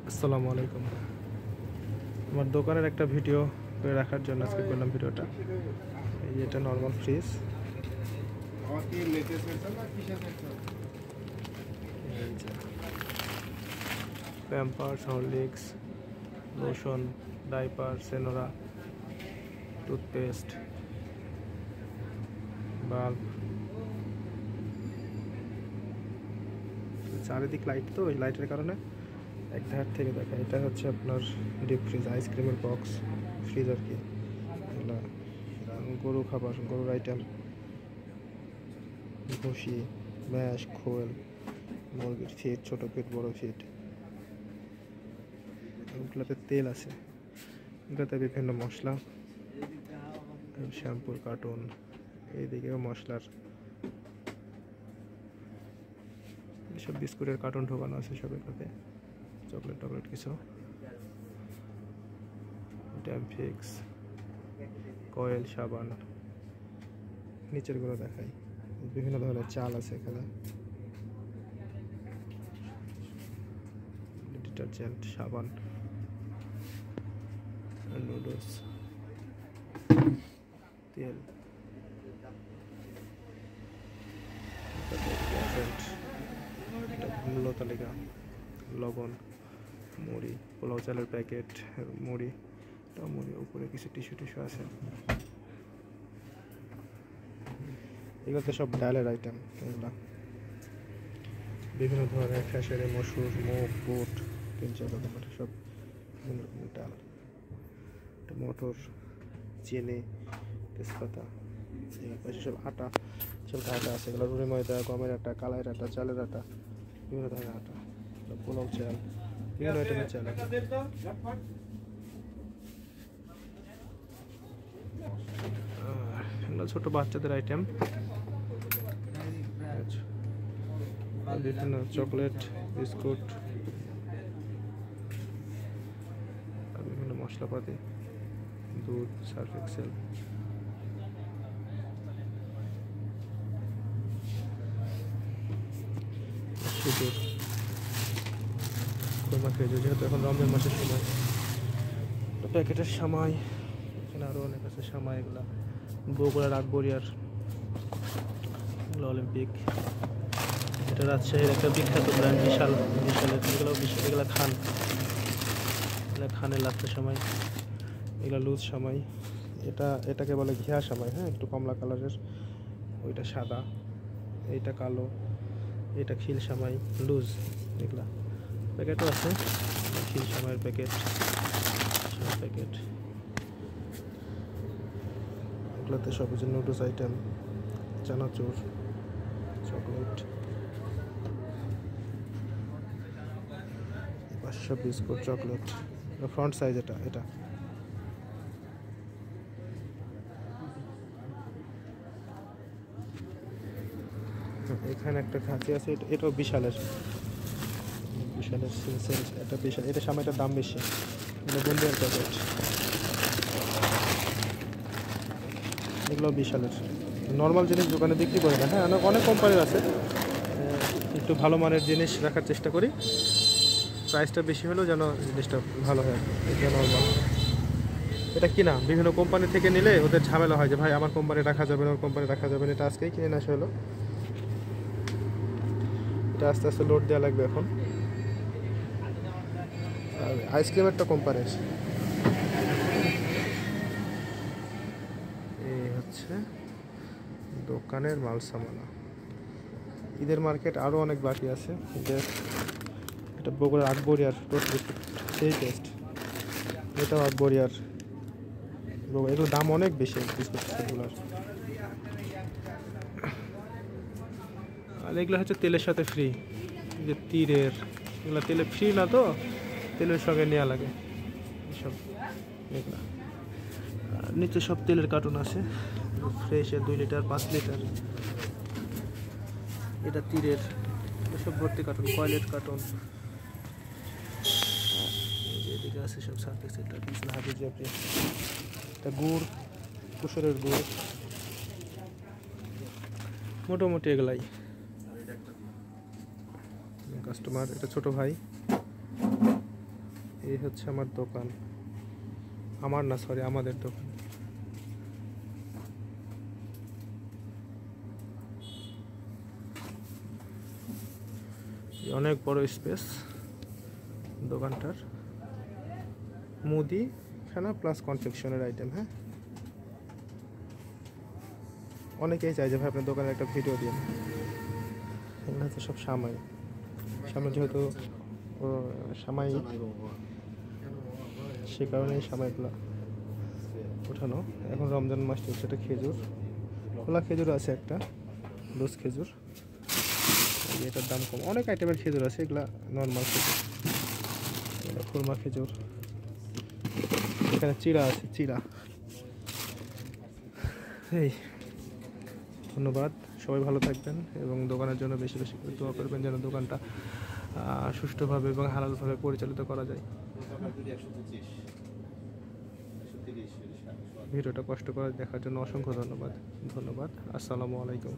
আসসালামু আলাইকুম। আমার দোকানের একটা ভিডিও করে রাখার জন্য আজকে করলাম ভিডিওটা। এই এটা normal fridge, Pampers, Horlicks, lotion, diaper, Senora, toothpaste, bulb, চারিদিক লাইট, তো ওই লাইটের কারণে এক ধার থেকে দেখা। এটা হচ্ছে আপনার ডিপ ফ্রিজ, আইসক্রিমের বক্স ফ্রিজ আর কি। এগুলো গরু খাবার, গরুর আইটেম, ভুসি, ম্যাশ, খোল, মুরগির ফিট, ছোটো ফিট, বড়ো ফিট। এগুলোতে তেল আছে, এগুলোতে বিভিন্ন মশলা, শ্যাম্পুর কার্টুন, এইদিকেও মশলার এসব বিস্কুটের কার্টুন ঢোকানো আছে সব এগুলোতে, চকলেট টকলেট কিছু, ট্যাম্পিক্স, কয়েল, সাবান। নিচের গুলো দেখাই, বিভিন্ন ধরনের চাল আছে এখানে, ডিটারজেন্ট, সাবান, নুডলস, তেল, মূল্য তালিকা, লবণ, মুড়ি, পোলাও চালের প্যাকেট, মুড়ি, উপরে কিছু টিস্যু আছে। এগুলোতে সব ডালের আইটেম, এগুলা বিভিন্ন ধরনের খেসারি, মসুর, মুগ, বুট, 3-4 রকমের সব বিভিন্ন রকমের ডাল, মটর, চিনি, তেজপাতা। পাশে সব আটা, চালকা আটা আছে, এগুলো রুটি ময়দা, গমের আটা, কালাইয়ের আটা, চালের আটা, বিভিন্ন ধরনের আটা, পোলাও চাল, বিভিন্ন আইটেমের চাল। এগুলো ছোট বাচ্চাদের আইটেম, বিভিন্ন চকলেট, বিস্কুট, আর বিভিন্ন মশলাপাতি, দুধ, সার্ফ এক্সেল। খেজুর, কোরমা খেজুর, যেহেতু এখন রমজান মাসের সময়, প্যাকেটের সামাই, এখানে আরও অনেক আছে সামাই। এগুলা বগুড়ার আকবরিয়ার, এগুলো অলিম্পিক। এটা রাজশাহীর একটা বিখ্যাত ব্র্যান্ড, বিশালের। এগুলো খানের লাচ্ছা সামাই, এগুলো লুজ সামাই। এটাকে বলে ঘিয়া সামাই, হ্যাঁ, একটু কমলা কালারের, ওইটা সাদা, এইটা কালো, এটা খিল সামাই লুজ। এগুলা প্যাকেটও আছে, খিল সামাইয়ের প্যাকেট, এগুলোতে সব কিছু নুডলস আইটেম, চানাচুর, চকলেট, সব বিস্কুট, চকলেট। ফ্রন্ট সাইজ এটা এখানে একটা খাঁচি আছে, এটাও বিশালের সেলস। এটা সামাইটার দাম বেশি, এটা বন্ধুর প্যাকেট। এগুলো বিশালের নর্মাল জিনিস দোকানে বিক্রি করে না, হ্যাঁ, অনেক কোম্পানির আছে। একটু ভালো মানের জিনিস রাখার চেষ্টা করি, প্রাইসটা বেশি হলেও যেন জিনিসটা ভালো হয়। এটা নর্মাল, এটা কিনা বিভিন্ন কোম্পানি থেকে নিলে ওদের ঝামেলা হয় যে ভাই আমার কোম্পানি রাখা যাবে না, ওর কোম্পানি রাখা যাবে না। এটা আজকেই কিনে না আসা হলো, এটা আস্তে আস্তে লোড দেওয়া লাগবে এখন। আর আইসক্রিমেরটা কোম্পানির। এই হচ্ছে দোকানের মাল সামানা। ঈদের মার্কেট আরও অনেক বাকি আছে। এটা বগুড়ার আকবরিয়ার টোস্ট বিস্কুট, সেই টেস্ট। এটাও আকবরিয়ার, এগুলোর দাম অনেক বেশি বিস্কুটগুলোর। আর এগুলো হচ্ছে তেলের সাথে ফ্রি, যে তীরের, এগুলো তেলে ফ্রি না, তো তেলের সঙ্গে নেওয়া লাগে এসব। এগুলো নিচে সব তেলের কার্টুন আছে, ফ্রেশের 2 লিটার, 5 লিটার। এটা তীরের, এসব ভর্তি কার্টুন, কয়েলের কার্টুন। এদিকে আছে সব সার্ফেক্স, এটা হাবিজ জাফরি, এটা গুড়, কুসুরের গুড়, মোটামুটি এগুলাই। কাস্টমার, এটা ছোট ভাই, এই হচ্ছে আমার দোকান, আমার না সরি আমাদের দোকান। অনেক বড় স্পেস দোকানটার, মুদি খানা প্লাস কনফেকশনের আইটেম। হ্যাঁ, অনেকেই চাই যে ভাই আপনার দোকানে একটা ভিডিও দিন। এগুলো হচ্ছে সব সামাই, সামনে যেহেতু সামাই, সে কারণেই সামাইগুলো ওঠানো। এখন রমজান মাস চলছে, এটা খেজুর, খোলা খেজুর আছে একটা, লুজ খেজুর, এটার দাম কম। অনেক আইটেমের খেজুর আছে, এগুলা নর্মাল খেজুর, খুরমা খেজুর। এখানে চিড়া আছে, চিড়া। এই ধন্যবাদ, সবাই ভালো থাকবেন এবং দোকানের জন্য বেশি বেশি করে দোয়া করবেন যেন দোকানটা সুষ্ঠুভাবে এবং হালালভাবে পরিচালিত করা যায়। ভিডিওটা কষ্ট করে দেখার জন্য অসংখ্য ধন্যবাদ। আসসালামু আলাইকুম।